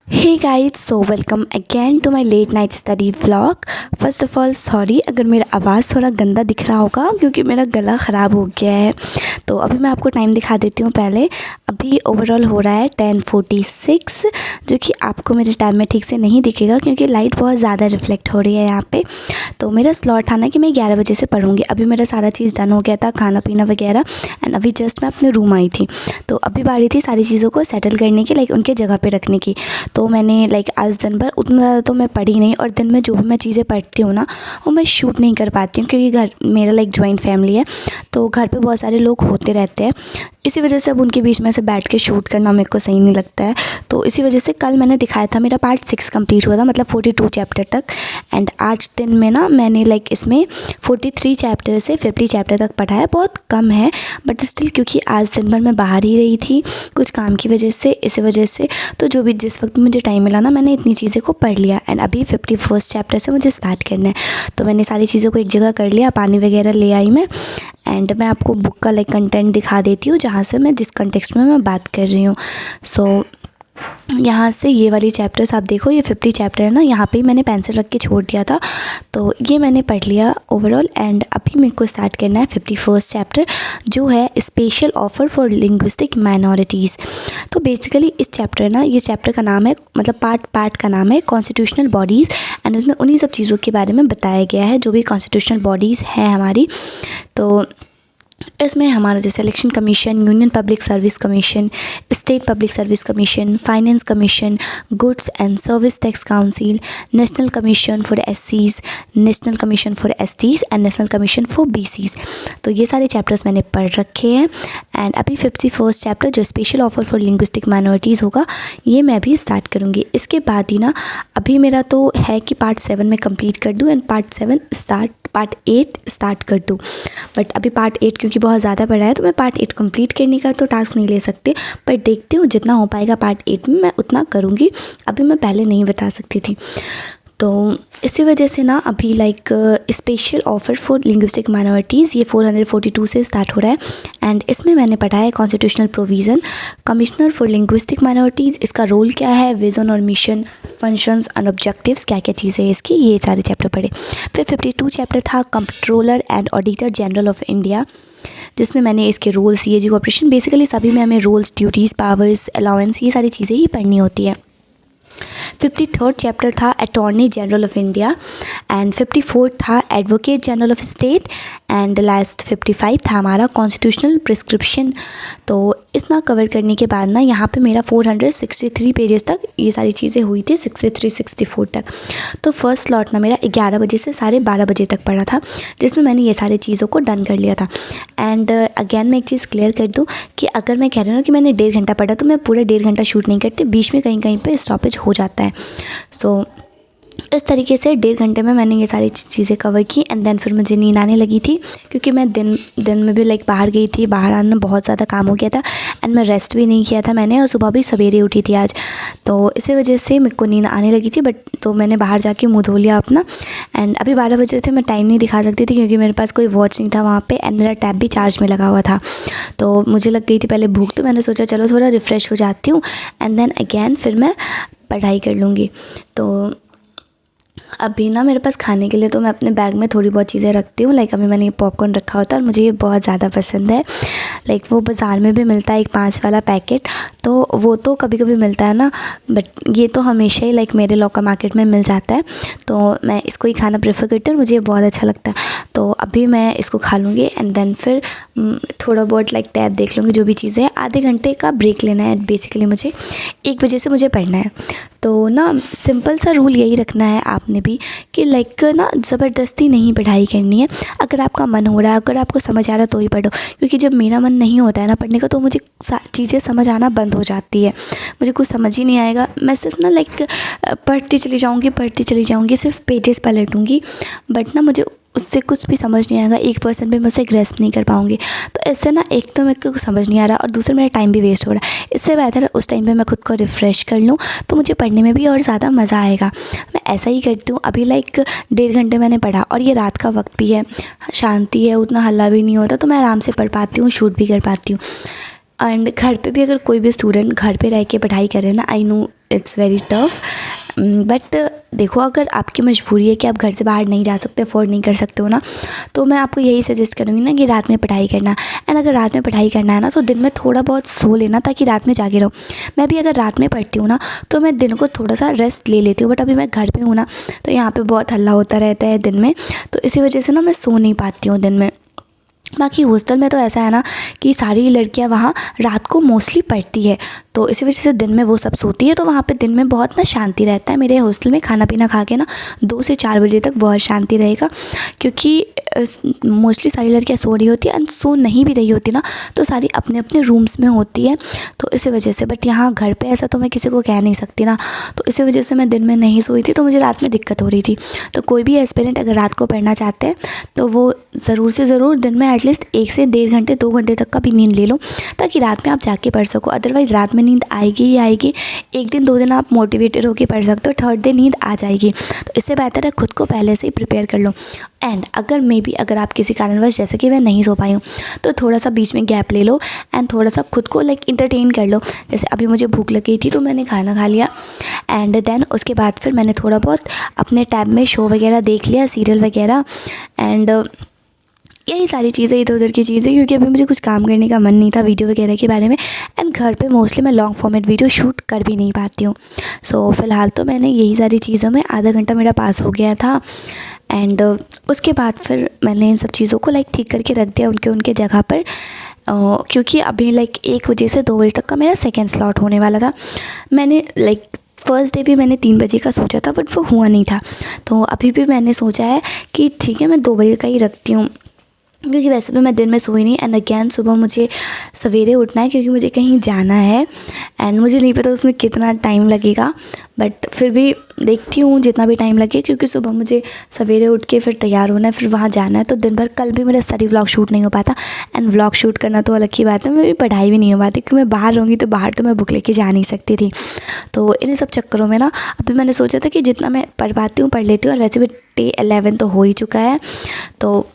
Hey guys, so welcome again to my late night study vlog. First of all sorry अगर मेरा आवाज़ थोड़ा गंदा दिख रहा होगा क्योंकि मेरा गला ख़राब हो गया है। तो अभी मैं आपको टाइम दिखा देती हूँ। पहले अभी ओवरऑल हो रहा है 10:46, जो कि आपको मेरे टाइम में ठीक से नहीं दिखेगा क्योंकि लाइट बहुत ज़्यादा रिफ्लेक्ट हो रही है यहाँ पे। तो मेरा स्लॉट था ना कि मैं 11 बजे से पढ़ूँगी। अभी मेरा सारा चीज़ डन हो गया था, खाना पीना वगैरह, एंड अभी जस्ट मैं अपने रूम आई थी। तो अभी बारी थी सारी चीज़ों को सेटल करने की, लाइक उनके जगह पे रखने की। तो मैंने लाइक आज दिन भर उतना ज़्यादा तो मैं पढ़ी नहीं, और दिन में जो भी मैं चीज़ें पढ़ती हूँ ना वो मैं शूट नहीं कर पाती हूँ क्योंकि घर मेरा लाइक जॉइंट फैमिली है, तो घर पे बहुत सारे लोग होते रहते हैं। इसी वजह से अब उनके बीच में से बैठ के शूट करना मेरे को सही नहीं लगता है। तो इसी वजह से कल मैंने दिखाया था मेरा पार्ट 6 कंप्लीट हुआ था, मतलब 42 चैप्टर तक। एंड आज दिन में ना मैंने लाइक इसमें 43 चैप्टर से 50 चैप्टर तक पढ़ा है। बहुत कम है बट स्टिल, क्योंकि आज दिन भर मैं बाहर ही रही थी कुछ काम की वजह से, इसी वजह से तो जो भी जिस वक्त मुझे टाइम मिला ना मैंने इतनी चीज़ें को पढ़ लिया। एंड अभी 51st चैप्टर से मुझे स्टार्ट करना है, तो मैंने सारी चीज़ों को एक जगह कर लिया, पानी वगैरह ले आई मैं। एंड मैं आपको बुक का लाइक कंटेंट दिखा देती हूँ जहाँ से मैं जिस कंटेक्स्ट में मैं बात कर रही हूँ। सो यहाँ से ये वाली चैप्टर्स आप देखो, ये 50 चैप्टर है ना, यहाँ पे ही मैंने पेंसिल रख के छोड़ दिया था। तो ये मैंने पढ़ लिया ओवरऑल। एंड अभी मेरे को स्टार्ट करना है 51st चैप्टर, जो है special offer for linguistic minorities. तो बेसिकली इस चैप्टर ना, ये चैप्टर का नाम है, मतलब पार्ट का नाम है कॉन्स्टिट्यूशनल बॉडीज़। एंड उसमें उन्हीं सब चीज़ों के बारे में बताया गया है जो भी कॉन्स्टिट्यूशनल बॉडीज़ हैं हमारी। तो इसमें हमारा जैसे election commission, union public service commission, state public service commission, finance commission, goods and service tax council, national commission for एससीज़, national commission for STs and national commission for BCs. तो ये सारे चैप्टर्स मैंने पढ़ रखे हैं। एंड अभी 51st chapter जो special offer for linguistic minorities होगा, ये मैं अभी स्टार्ट करूँगी। इसके बाद ही ना अभी मेरा तो है कि पार्ट 7 में कंप्लीट कर दूँ एंड पार्ट 8 स्टार्ट कर दूँ। बट अभी पार्ट 8 क्योंकि बहुत ज़्यादा पड़ा है तो मैं पार्ट 8 कंप्लीट करने का तो टास्क नहीं ले सकते, पर देखती हूँ जितना हो पाएगा पार्ट 8 में मैं उतना करूँगी। अभी मैं पहले नहीं बता सकती थी, तो इसी वजह से ना अभी like special offer for linguistic minorities ये 442 से स्टार्ट हो रहा है। एंड इसमें मैंने पढ़ा है constitutional provision, commissioner for linguistic minorities, इसका रोल क्या है, विज़न और मिशन, फंक्शंस एंड ऑब्जेक्टिव्स, क्या क्या चीज़ें हैं इसकी, ये सारे चैप्टर पढ़े। फिर 52 चैप्टर था controller and auditor general of India, जिसमें मैंने इसके रोल्स, सीएजी कॉर्पोरेशन, बेसिकली सभी में हमें रोल्स, ड्यूटीज़, पावर्स, अलाउंस, ये सारी चीज़ें ही पढ़नी होती है। 53rd चैप्टर था attorney general of India, and 54th था advocate general of state, and last 55 था हमारा कॉन्स्टिट्यूशनल प्रिस्क्रिप्शन। तो इतना कवर करने के बाद ना यहाँ पे मेरा 463 पेजेस तक ये सारी चीज़ें हुई थी, 63-64 तक। तो फर्स्ट स्लॉट ना मेरा 11 बजे से 12:30 बजे तक पड़ा था, जिसमें मैंने ये सारी चीज़ों को डन कर लिया था। एंड अगेन मैं एक चीज़ क्लियर कर दूँ कि अगर मैं कह रही हूँ कि मैंने 1.5 घंटा पढ़ा तो मैं पूरा 1.5 घंटा शूट नहीं करती, बीच में कहीं कहीं पे स्टॉपेज हो जाता है। सो इस तरीके से 1.5 घंटे में मैंने ये सारी चीज़ें कवर की। एंड देन फिर मुझे नींद आने लगी थी क्योंकि मैं दिन में भी लाइक बाहर गई थी, बाहर आना बहुत ज़्यादा काम हो गया था, एंड मैं रेस्ट भी नहीं किया था मैंने, और सुबह भी सवेरे उठी थी आज, तो इसी वजह से मेरे को नींद आने लगी थी। बट तो मैंने बाहर जाके मुँह धो लिया अपना। एंड अभी 12 बज रहे थे, मैं टाइम नहीं दिखा सकती थी क्योंकि मेरे पास कोई वॉच नहीं था वहाँ पर, एंड मेरा टैब भी चार्ज में लगा हुआ था। तो मुझे लग गई थी पहले भूख, तो मैंने सोचा चलो थोड़ा रिफ़्रेश हो जाती हूँ एंड देन अगेन फिर मैं पढ़ाई कर लूँगी। तो अभी ना मेरे पास खाने के लिए तो मैं अपने बैग में थोड़ी बहुत चीज़ें रखती हूँ, लाइक अभी मैंने ये पॉपकॉर्न रखा होता है और मुझे ये बहुत ज़्यादा पसंद है। लाइक वो बाज़ार में भी मिलता है एक 5 वाला पैकेट, तो वो तो कभी कभी मिलता है ना, बट ये तो हमेशा ही लाइक मेरे लोकल मार्केट में मिल जाता है, तो मैं इसको ही खाना प्रेफर करती हूँ और मुझे ये बहुत अच्छा लगता है। तो अभी मैं इसको खा लूँगी एंड देन फिर थोड़ा बहुत लाइक टैब देख लूँगी, जो भी चीज़ें हैं। आधे घंटे का ब्रेक लेना है बेसिकली मुझे, 1 बजे से मुझे पढ़ना है। तो ना सिंपल सा रूल यही रखना है आपने भी कि लाइक ना ज़बरदस्ती नहीं पढ़ाई करनी है। अगर आपका मन हो रहा है, अगर आपको समझ आ रहा है तो ही पढ़ो, क्योंकि जब मेरा मन नहीं होता है ना पढ़ने का तो मुझे चीज़ें समझ आना बंद हो जाती है, मुझे कुछ समझ ही नहीं आएगा। मैं सिर्फ ना लाइक पढ़ती चली जाऊँगी, सिर्फ पेजेस पलटूँगी, बट ना मुझे उससे कुछ भी समझ नहीं आएगा, 1% भी मैं उससे ग्रेस्प नहीं कर पाऊँगी। तो इससे ना एक तो मेरे को समझ नहीं आ रहा और दूसरा मेरा टाइम भी वेस्ट हो रहा है। इससे बेहतर है उस टाइम पे मैं खुद को रिफ़्रेश कर लूँ, तो मुझे पढ़ने में भी और ज़्यादा मज़ा आएगा। मैं ऐसा ही करती हूँ। अभी लाइक 1.5 घंटे मैंने पढ़ा, और ये रात का वक्त भी है, शांति है, उतना हल्ला भी नहीं होता, तो मैं आराम से पढ़ पाती हूँ, शूट भी कर पाती हूँ। एंड घर पे भी अगर कोई भी स्टूडेंट घर पे रह के पढ़ाई करे ना, आई know it's very tough, but देखो अगर आपकी मजबूरी है कि आप घर से बाहर नहीं जा सकते, अफोर्ड नहीं कर सकते हो ना, तो मैं आपको यही सजेस्ट करूँगी ना कि रात में पढ़ाई करना। एंड अगर रात में पढ़ाई करना है ना तो दिन में थोड़ा बहुत सो लेना ताकि रात में जागे रहो। मैं भी अगर रात में पढ़ती हूँ ना तो मैं दिन को थोड़ा सा रेस्ट ले लेती हूँ, बट अभी मैं घर पे हूँ ना तो यहाँ पे बहुत हल्ला होता रहता है दिन में, तो इसी वजह से ना मैं सो नहीं पाती हूँ दिन में। बाकी हॉस्टल में तो ऐसा है ना कि सारी लड़कियां वहाँ रात को मोस्टली पढ़ती है, तो इसी वजह से दिन में वो सब सोती है, तो वहाँ पे दिन में बहुत ना शांति रहता है। मेरे हॉस्टल में खाना पीना खा के ना 2 से 4 बजे तक बहुत शांति रहेगा, क्योंकि मोस्टली सारी लड़कियां सो रही होती है, एंड सो नहीं भी रही होती ना तो सारी अपने अपने रूम्स में होती है, तो इसी वजह से। बट यहाँ घर पे ऐसा तो मैं किसी को कह नहीं सकती ना, तो इसी वजह से मैं दिन में नहीं सोई थी, तो मुझे रात में दिक्कत हो रही थी। तो कोई भी एस्पिरेंट अगर रात को पढ़ना चाहते हैं तो वो ज़रूर से ज़रूर दिन में एटलीस्ट 1 से 1.5 घंटे 2 घंटे तक का भी नींद ले लो, ताकि रात में आप जाके पढ़ सको। अदरवाइज़ रात में नींद आएगी ही आएगी, 1 दिन 2 दिन आप मोटिवेटेड होकर पढ़ सकते हो, थर्ड डे नींद आ जाएगी। तो इससे बेहतर है खुद को पहले से ही प्रिपेयर कर लो। एंड अगर आप किसी कारणवश, जैसे कि मैं नहीं सो पाई हूँ, तो थोड़ा सा बीच में गैप ले लो एंड थोड़ा सा खुद को इंटरटेन कर लो। जैसे अभी मुझे भूख लगी थी तो मैंने खाना खा लिया, एंड देन उसके बाद फिर मैंने थोड़ा बहुत अपने टैब में शो वगैरह देख लिया, सीरियल वगैरह, एंड यही सारी चीज़ें, इधर उधर की चीज़ें, क्योंकि अभी मुझे कुछ काम करने का मन नहीं था वीडियो वगैरह के बारे में। एंड घर पे मोस्टली मैं लॉन्ग फॉर्मेट वीडियो शूट कर भी नहीं पाती हूँ। सो फ़िलहाल तो मैंने यही सारी चीज़ों में आधा घंटा मेरा पास हो गया था, एंड उसके बाद फिर मैंने इन सब चीज़ों को ठीक करके रख दिया उनके जगह पर, क्योंकि अभी 1 बजे से 2 बजे तक का मेरा सेकेंड स्लॉट होने वाला था। मैंने फर्स्ट डे भी मैंने 3 बजे का सोचा था, बट वो हुआ नहीं था, तो अभी भी मैंने सोचा है कि ठीक है मैं 2 बजे का ही रखती हूँ, क्योंकि वैसे भी मैं दिन में सोई नहीं। एंड अगेन सुबह मुझे सवेरे उठना है, क्योंकि मुझे कहीं जाना है, एंड मुझे नहीं पता उसमें कितना टाइम लगेगा, बट फिर भी देखती हूँ जितना भी टाइम लगे, क्योंकि सुबह मुझे सवेरे उठ के फिर तैयार होना है, फिर वहाँ जाना है। तो दिन भर कल भी मेरा स्टडी व्लॉग शूट नहीं हो पाता, एंड व्लॉग शूट करना तो अलग की बात है, मेरी पढ़ाई भी नहीं हो पाती, क्योंकि मैं बाहर रहूँगी तो बाहर तो मैं बुक लेके जा नहीं सकती थी। तो इन सब चक्करों में ना अभी मैंने सोचा था कि जितना मैं पढ़ पाती हूँ पढ़ लेती हूँ, और वैसे भी डे 11 तो हो ही चुका है, तो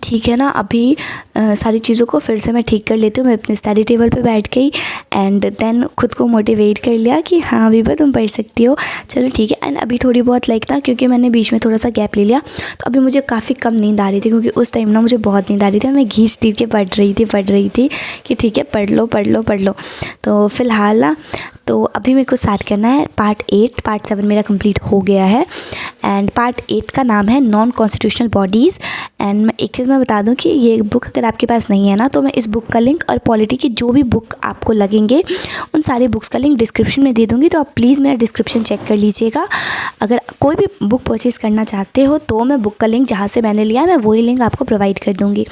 ठीक है ना। अभी सारी चीज़ों को फिर से मैं ठीक कर लेती हूँ। मैं अपने स्टडी टेबल पे बैठ गई, एंड देन खुद को मोटिवेट कर लिया कि हाँ विभा तुम पढ़ सकती हो, चलो ठीक है। एंड अभी थोड़ी बहुत ना, क्योंकि मैंने बीच में थोड़ा सा गैप ले लिया, तो अभी मुझे काफ़ी कम नींद आ रही थी, क्योंकि उस टाइम ना मुझे बहुत नींद आ रही थी, और मैं घींच तीर के पढ़ रही थी कि ठीक है पढ़ लो। तो फ़िलहाल ना तो अभी मेरे को स्टार्ट करना है पार्ट 8। पार्ट 7 मेरा कंप्लीट हो गया है, एंड पार्ट 8 का नाम है नॉन कॉन्स्टिट्यूशनल बॉडीज़। एंड मैं एक चीज़ मैं बता दूं कि ये बुक अगर आपके पास नहीं है ना, तो मैं इस बुक का लिंक और पॉलिटी की जो भी बुक आपको लगेंगे उन सारी बुक्स का लिंक डिस्क्रिप्शन में दे दूँगी, तो आप प्लीज़ मेरा डिस्क्रिप्शन चेक कर लीजिएगा। अगर कोई भी बुक परचेज़ करना चाहते हो तो मैं बुक का लिंक जहाँ से मैंने लिया मैं वही लिंक आपको प्रोवाइड कर दूँगी।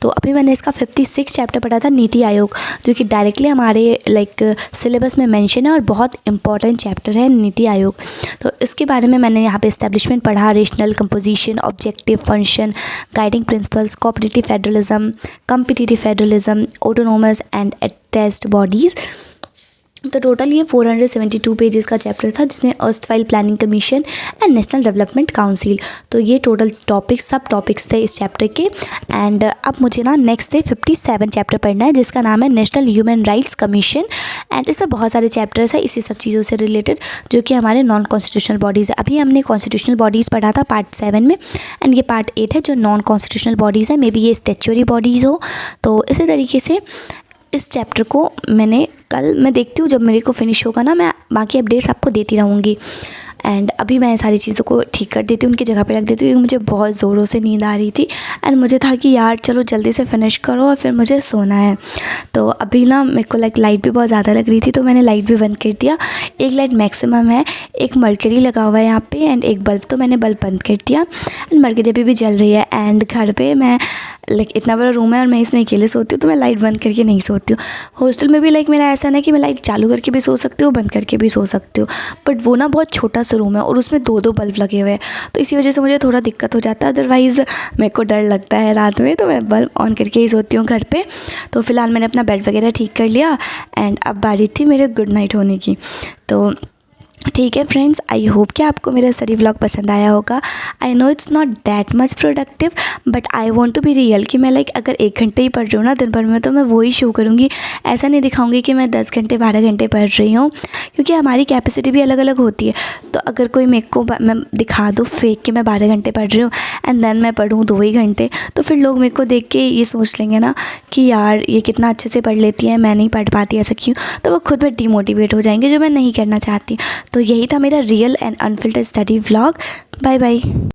तो अभी मैंने इसका 56 चैप्टर पढ़ा था, नीति आयोग, जो कि डायरेक्टली हमारे सिलेबस में मेंशन है, और बहुत इंपॉर्टेंट चैप्टर है नीति आयोग। तो इसके बारे में मैंने यहाँ पे एस्टेब्लिशमेंट पढ़ा, rational composition, objective function, guiding principles, cooperative federalism, competitive federalism, autonomous and attached bodies. तो टोटल ये 472 पेजेस का चैप्टर था, जिसमें erstwhile planning commission and national development council, तो ये टोटल सब टॉपिक्स थे इस चैप्टर के। एंड अब मुझे ना नेक्स्ट डे 57 चैप्टर पढ़ना है, जिसका नाम है national human rights commission. And इसमें बहुत सारे चैप्टर्स हैं इसी सब चीज़ों से रिलेटेड, जो कि हमारे नॉन कॉन्स्टिट्यूशनल बॉडीज़ है। अभी हमने कॉन्स्टिट्यूशनल बॉडीज़ पढ़ा था पार्ट 7 में, एंड ये पार्ट 8 है जो नॉन कॉन्स्टिट्यूशनल बॉडीज़ है। मे बी ये स्टैच्यूरी बॉडीज़ हो, तो इसी तरीके से इस चैप्टर को मैं देखती हूँ जब मेरे को फिनिश होगा ना, मैं बाकी अपडेट्स आपको देती रहूँगी। एंड अभी मैं सारी चीज़ों को ठीक कर देती हूँ, उनकी जगह पे रख देती हूँ, क्योंकि मुझे बहुत ज़ोरों से नींद आ रही थी, एंड मुझे था कि यार चलो जल्दी से फिनिश करो और फिर मुझे सोना है। तो अभी ना मेरे को लाइट भी बहुत ज़्यादा लग रही थी, तो मैंने लाइट भी बंद कर दिया। एक लाइट मैक्सिमम है, एक मरकरी लगा हुआ है यहाँ पे, एंड एक बल्ब, तो मैंने बल्ब बंद कर दिया, एंड मरकरी अभी भी जल रही है। एंड घर पर मैं इतना बड़ा रूम है और मैं इसमें अकेले सोती हूँ, तो मैं लाइट बंद करके नहीं सोती हूँ। हॉस्टल में भी मेरा ऐसा नहीं कि मैं लाइट चालू करके भी सो सकती हूँ, बंद करके भी सो सकती हूँ, बट वो ना बहुत छोटा सा रूम है और उसमें 2-2 बल्ब लगे हुए हैं, तो इसी वजह से मुझे थोड़ा दिक्कत हो जाता है। अदरवाइज़ मेरे को डर लगता है रात में, तो मैं बल्ब ऑन करके ही सोती हूँ घर पे। तो फ़िलहाल मैंने अपना बेड वगैरह ठीक कर लिया, एंड अब बारी थी मेरे गुड नाइट होने की। तो ठीक है फ्रेंड्स, आई होप कि आपको मेरा स्टडी व्लॉग पसंद आया होगा। I know it's not that much productive, but I want to be real कि मैं अगर 1 घंटे ही पढ़ रही हूँ ना दिन भर में, तो मैं वही शो करूँगी। ऐसा नहीं दिखाऊंगी कि मैं 10 घंटे 12 घंटे पढ़ रही हूँ, क्योंकि हमारी कैपेसिटी भी अलग अलग होती है। तो अगर कोई मेरे को मैं दिखा दूँ फेक कि मैं 12 घंटे पढ़ रही हूँ एंड देन मैं पढ़ूँ 2 ही घंटे, तो फिर लोग मेरे को देख के ये सोच लेंगे ना कि यार ये कितना अच्छे से पढ़ लेती है, मैं नहीं पढ़ पाती, ऐसा क्यों। तो वो खुद में डिमोटिवेट हो जाएंगे, जो मैं नहीं करना चाहती। तो यही था मेरा real and unfiltered study vlog. Bye bye.